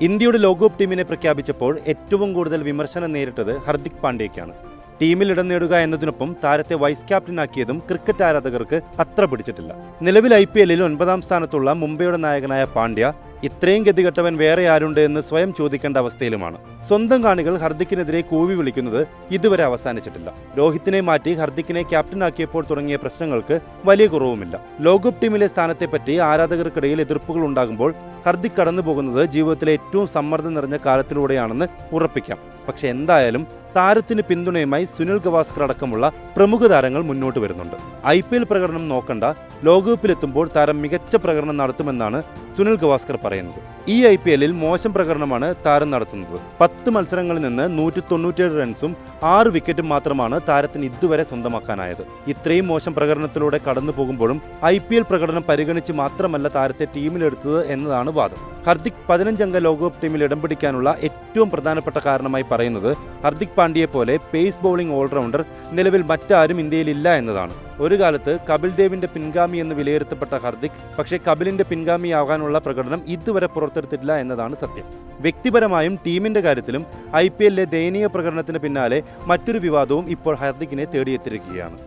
ഇന്ത്യയുടെ ലോകകപ്പ് ടീമിനെ പ്രഖ്യാപിച്ചപ്പോൾ ഏറ്റവും കൂടുതൽ വിമർശനം നേരിട്ടത് ഹർദിക് പാണ്ഡ്യയ്ക്കാണ്. ടീമിൽ ഇടം നേടുക എന്നതിനൊപ്പം താരത്തെ വൈസ് ക്യാപ്റ്റനാക്കിയതും ക്രിക്കറ്റ് ആരാധകർക്ക് അത്ര പിടിച്ചിട്ടില്ല. നിലവിൽ IPL 9ാം സ്ഥാനത്തുള്ള മുംബൈയുടെ നായകനായ പാണ്ഡ്യ ഇത്രയും ഗതികെട്ടവൻ വേറെ ആരുണ്ട് എന്ന് സ്വയം ചോദിക്കേണ്ട അവസ്ഥയിലുമാണ്. സ്വന്തം കാണികൾ ഹർദിക്കിനെതിരെ കൂവി വിളിക്കുന്നത് ഇതുവരെ അവസാനിച്ചിട്ടില്ല. രോഹിത്തിനെ മാറ്റി ഹർദിക്കിനെ ക്യാപ്റ്റനാക്കിയപ്പോൾ തുടങ്ങിയ പ്രശ്നങ്ങൾക്ക് വലിയ കുറവുമില്ല. ലോകകപ്പ് ടീമിലെ സ്ഥാനത്തെപ്പറ്റി ആരാധകർക്കിടയിൽ എതിർപ്പുകൾ ഉണ്ടാകുമ്പോൾ ഹർദിക് കടന്നുപോകുന്നത് ജീവിതത്തിലെ ഏറ്റവും സമ്മർദ്ദം നിറഞ്ഞ കാലത്തിലൂടെയാണെന്ന് ഉറപ്പിക്കാം. പക്ഷെ എന്തായാലും താരത്തിന് പിന്തുണയുമായി സുനിൽ ഗവാസ്കർ അടക്കമുള്ള പ്രമുഖ താരങ്ങൾ മുന്നോട്ട് വരുന്നുണ്ട്. IPL പ്രകടനം നോക്കണ്ട, ലോകകപ്പിലെത്തുമ്പോൾ താരം മികച്ച പ്രകടനം നടത്തുമെന്നാണ് സുനിൽ ഗവാസ്കർ പറയുന്നത്. ഈ IPL മോശം പ്രകടനമാണ് താരം നടത്തുന്നത്. 10 മത്സരങ്ങളിൽ നിന്ന് 197 റൺസും 6 വിക്കറ്റും മാത്രമാണ് താരത്തിന് ഇതുവരെ സ്വന്തമാക്കാനായത്. ഇത്രയും മോശം പ്രകടനത്തിലൂടെ കടന്നു പോകുമ്പോഴും IPL പ്രകടനം പരിഗണിച്ച് മാത്രമല്ല താരത്തെ ടീമിലെടുത്തത് എന്നതാണ് വാദം. ഹർദിക് 15-അംഗ ലോകകപ്പ് ടീമിൽ ഇടം പിടിക്കാനുള്ള ഏറ്റവും പ്രധാനപ്പെട്ട കാരണമായി പറയുന്നത് ഹർദിക് പാണ്ഡ്യയെ പോലെ പേസ് ബൗളിംഗ് ഓൾറൗണ്ടർ നിലവിൽ മറ്റാരും ഇന്ത്യയിലില്ല എന്നതാണ്. ഒരു കാലത്ത് കപിൽ ദേവിന്റെ പിൻഗാമി എന്ന് വിലയിരുത്തപ്പെട്ട ഹർദിക് പക്ഷേ കപിലിന്റെ പിൻഗാമിയാകാനുള്ള പ്രകടനം ഇതുവരെ പുറത്തെടുത്തിട്ടില്ല എന്നതാണ് സത്യം. വ്യക്തിപരമായും ടീമിന്റെ കാര്യത്തിലും IPL ദയനീയ പ്രകടനത്തിന് പിന്നാലെ മറ്റൊരു വിവാദവും ഇപ്പോൾ ഹർദിക്കിനെ തേടിയെത്തിയിരിക്കുകയാണ്.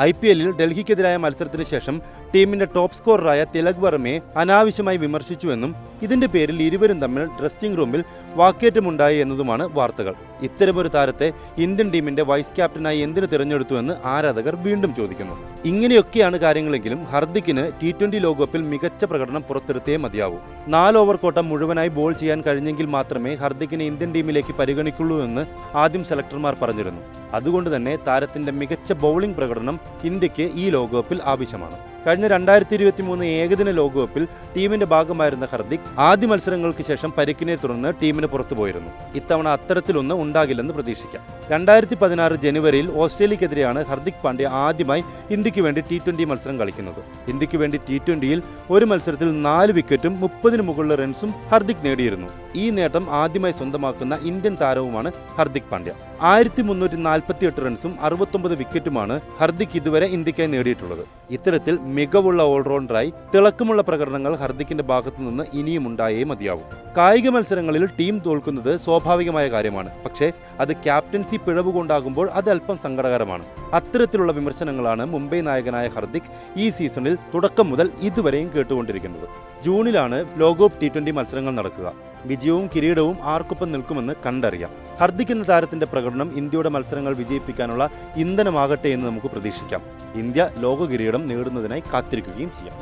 IPL ഡൽഹിക്കെതിരായ മത്സരത്തിന് ശേഷം ടീമിന്റെ ടോപ്പ് സ്കോററായ തിലക് വർമ്മയെ അനാവശ്യമായി വിമർശിച്ചുവെന്നും ഇതിന്റെ പേരിൽ ഇരുവരും തമ്മിൽ ഡ്രസ്സിംഗ് റൂമിൽ വാക്കേറ്റമുണ്ടായി എന്നതുമാണ് വാർത്തകൾ. ഇത്തരമൊരു താരത്തെ ഇന്ത്യൻ ടീമിന്റെ വൈസ് ക്യാപ്റ്റനായി എന്തിനു തിരഞ്ഞെടുത്തുവെന്ന് ആരാധകർ വീണ്ടും ചോദിക്കുന്നു. ഇങ്ങനെയൊക്കെയാണ് കാര്യങ്ങളെങ്കിലും ഹർദിക്കിന് T20 ലോകകപ്പിൽ മികച്ച പ്രകടനം പുറത്തെടുത്തേ മതിയാവൂ. 4 ഓവർ കോട്ട മുഴുവനായി ബോൾ ചെയ്യാൻ കഴിഞ്ഞെങ്കിൽ മാത്രമേ ഹർദിക്കിനെ ഇന്ത്യൻ ടീമിലേക്ക് പരിഗണിക്കുള്ളൂ എന്ന് ആദ്യം സെലക്ടർമാർ പറഞ്ഞിരുന്നു. അതുകൊണ്ട് തന്നെ താരത്തിന്റെ മികച്ച ബൗളിംഗ് പ്രകടനം ഇന്ത്യക്ക് ഈ ലോകകപ്പിൽ ആവശ്യമാണ്. കഴിഞ്ഞ 2023 ഏകദിന ലോകകപ്പിൽ ടീമിന്റെ ഭാഗമായിരുന്ന ഹർദിക് ആദ്യ മത്സരങ്ങൾക്ക് ശേഷം പരിക്കിനെ തുടർന്ന് ടീമിന് പുറത്തുപോയിരുന്നു. ഇത്തവണ അത്തരത്തിലൊന്നും ഉണ്ടാകില്ലെന്ന് പ്രതീക്ഷിക്കാം. 2016 ജനുവരിയിൽ ഓസ്ട്രേലിയക്കെതിരെയാണ് ഹർദിക് പാണ്ഡ്യ ആദ്യമായി ഇന്ത്യക്ക് വേണ്ടി T20 മത്സരം കളിക്കുന്നത്. ഇന്ത്യക്ക് വേണ്ടി T20യിൽ ഒരു മത്സരത്തിൽ 4 വിക്കറ്റും 30-ന് മുകളിൽ റൺസും ഹർദിക് നേടിയിരുന്നു. ഈ നേട്ടം ആദ്യമായി സ്വന്തമാക്കുന്ന ഇന്ത്യൻ താരവുമാണ് ഹർദിക് പാണ്ഡ്യ. 1348 റൺസും 69 വിക്കറ്റുമാണ് ഹർദിക് ഇതുവരെ ഇന്ത്യക്കായി നേടിയിട്ടുള്ളത്. ഇത്തരത്തിൽ മികവുള്ള ഓൾറൗണ്ടറായി തിളക്കമുള്ള പ്രകടനങ്ങൾ ഹർദിക്കിന്റെ ഭാഗത്തു നിന്ന് ഇനിയും ഉണ്ടായേ മതിയാവും. കായിക മത്സരങ്ങളിൽ ടീം തോൽക്കുന്നത് സ്വാഭാവികമായ കാര്യമാണ്. പക്ഷേ അത് ക്യാപ്റ്റൻസി പിഴവ് കൊണ്ടാകുമ്പോൾ അത് അല്പം സങ്കടകരമാണ്. അത്തരത്തിലുള്ള വിമർശനങ്ങളാണ് മുംബൈ നായകനായ ഹർദിക് ഈ സീസണിൽ തുടക്കം മുതൽ ഇതുവരെയും കേട്ടുകൊണ്ടിരിക്കുന്നത്. ജൂണിലാണ് ലോകകപ്പ് T20 മത്സരങ്ങൾ നടക്കുക. വിജയവും കിരീടവും ആർക്കൊപ്പം നിൽക്കുമെന്ന് കണ്ടറിയാം. ഹർദിക് എന്ന താരത്തിന്റെ പ്രകടനം ഇന്ത്യയുടെ മത്സരങ്ങൾ വിജയിപ്പിക്കാനുള്ള ഇന്ധനമാകട്ടെ എന്ന് നമുക്ക് പ്രതീക്ഷിക്കാം. ഇന്ത്യ ലോക കിരീടം നേടുന്നതിനായി കാത്തിരിക്കുകയും ചെയ്യാം.